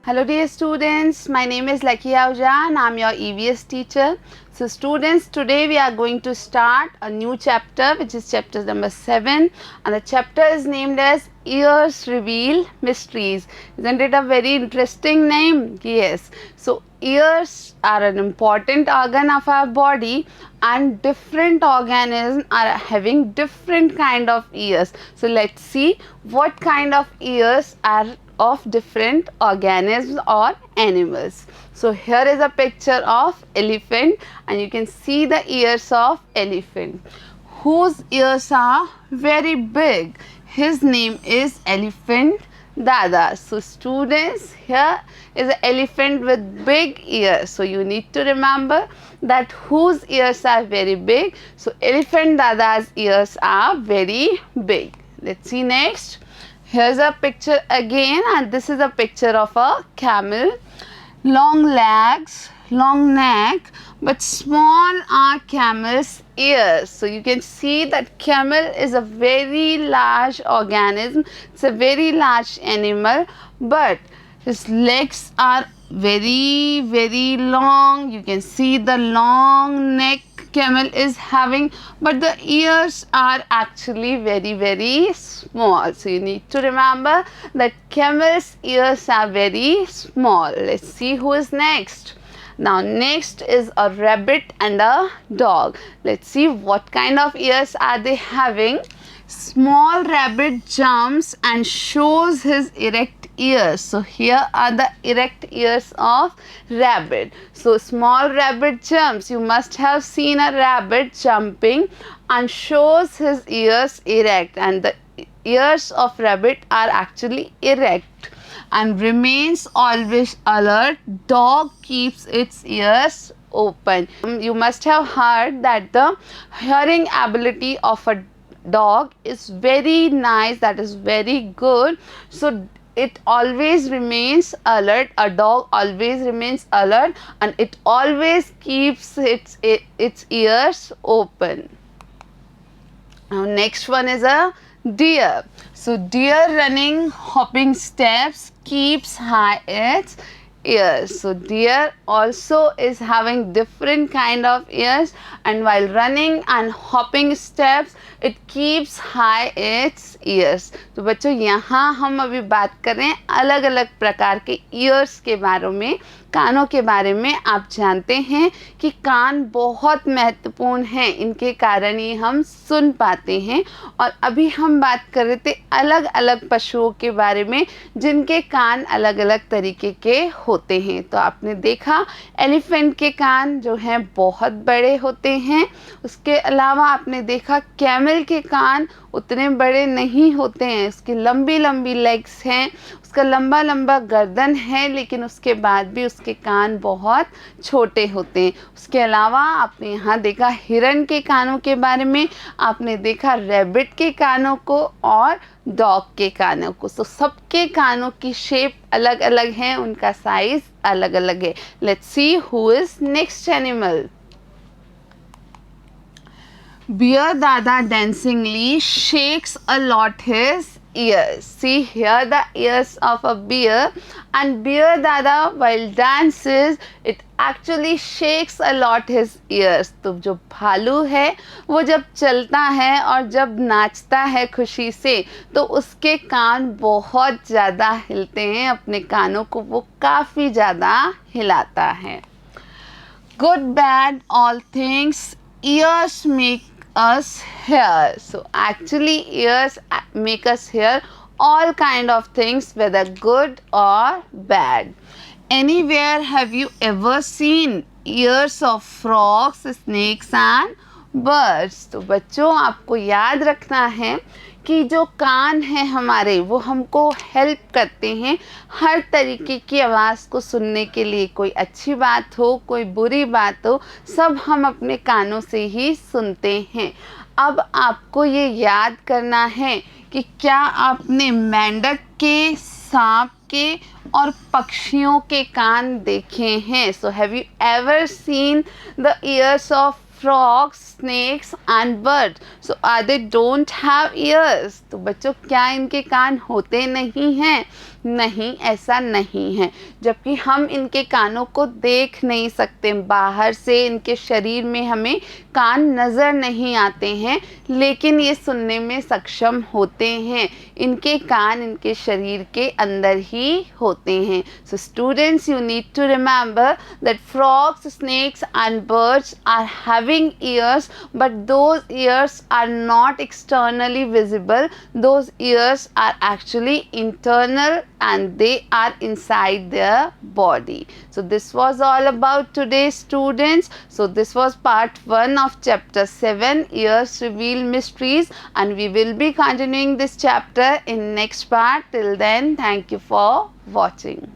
Hello dear students, my name is Lucky Ahuja and I am your EVS teacher. So students, today we are going to start a new chapter which is chapter number 7 and the chapter is named as Ears Reveal Mysteries. Isn't it a very interesting name? Yes. So ears are an important organ of our body and different organisms are having different kind of ears. So let's see what kind of ears are of different organisms or animals. So here is a picture of elephant and you can see the ears of elephant whose ears are very big. His name is Elephant Dada. So students, here is an elephant with big ears. So you need to remember that whose ears are very big. So Elephant Dada's ears are very big. Let's see next. Here's a picture again and this is a picture of a camel. Long legs, long neck, but small are camel's ears. So you can see that camel is a very large organism. It's a very large animal, but his legs are very long. You can see the long neck camel is having, but the ears are actually very small. So you need to remember that camel's ears are very small. Let's see who is next. Now next is a rabbit and a dog. Let's see what kind of ears are they having. Small rabbit jumps and shows his erect ears. So here are the erect ears of rabbit. So small rabbit jumps. You must have seen a rabbit jumping and shows his ears erect, and the ears of rabbit are actually erect and remains always alert. Dog keeps its ears open. You must have heard that the hearing ability of a dog is very nice, that is very good. So it always remains alert. A dog always remains alert and it always keeps its ears open. Now next one is a deer. So deer running hopping steps keeps high its ears. So deer also is having different kind of ears, and while running and hopping steps it keeps high its ears. तो बच्चों यहाँ हम अभी बात कर रहे हैं अलग अलग प्रकार के ears के बारे में, कानों के बारे में. आप जानते हैं कि कान बहुत महत्वपूर्ण हैं, इनके कारण ही हम सुन पाते हैं. और अभी हम बात कर रहे थे अलग अलग पशुओं के बारे में जिनके कान अलग अलग तरीके के होते हैं. तो आपने देखा एलिफेंट के कान जो हैं बहुत बड़े होते हैं. उसके अलावा आपने देखा कैमल के कान उतने बड़े नहीं होते हैं. उसकी लंबी लंबी लेग्स हैं, उसका लंबा लंबा गर्दन है, लेकिन उसके बाद भी उसके कान बहुत छोटे होते हैं. उसके अलावा आपने यहाँ देखा हिरन के कानों के बारे में, आपने देखा रैबिट के कानों को और डॉग के कानों को. तो सबके कानों की शेप अलग अलग है, उनका साइज अलग अलग है. Let's see who is next animal. Bear Dada dancingly shakes a lot his ears. See here the ears of a bear, and Bear Dada while dances it actually shakes a lot his ears. तो जो भालू है वो जब चलता है और जब नाचता है खुशी से तो उसके कान बहुत ज़्यादा हिलते हैं, अपने कानों को वो काफ़ी ज़्यादा हिलाता है. Good bad all things ears make us hear. So actually ears make us hear all kind of things, whether good or bad. Anywhere have you ever seen ears of frogs, snakes and birds? तो बच्चों आपको याद रखना है कि जो कान हैं हमारे वो हमको हेल्प करते हैं हर तरीके की आवाज़ को सुनने के लिए. कोई अच्छी बात हो, कोई बुरी बात हो, सब हम अपने कानों से ही सुनते हैं. अब आपको ये याद करना है कि क्या आपने मेंढक के, सांप के और पक्षियों के कान देखे हैं. So have you ever seen the years of frogs, snakes and birds. So are they don't have ears? तो बच्चों क्या इनके कान होते नहीं हैं? नहीं, ऐसा नहीं है। जबकि हम इनके कानों को देख नहीं सकते, बाहर से इनके शरीर में हमें कान नज़र नहीं आते हैं, लेकिन ये सुनने में सक्षम होते हैं। इनके कान इनके शरीर के अंदर ही होते हैं। So students, you need to remember that frogs, snakes and birds are having ears, but those ears are not externally visible. Those ears are actually internal and they are inside their body. So this was all about today, students. So this was part 1 of chapter 7, Ears Reveal Mysteries, and we will be continuing this chapter in next part. Till then, thank you for watching.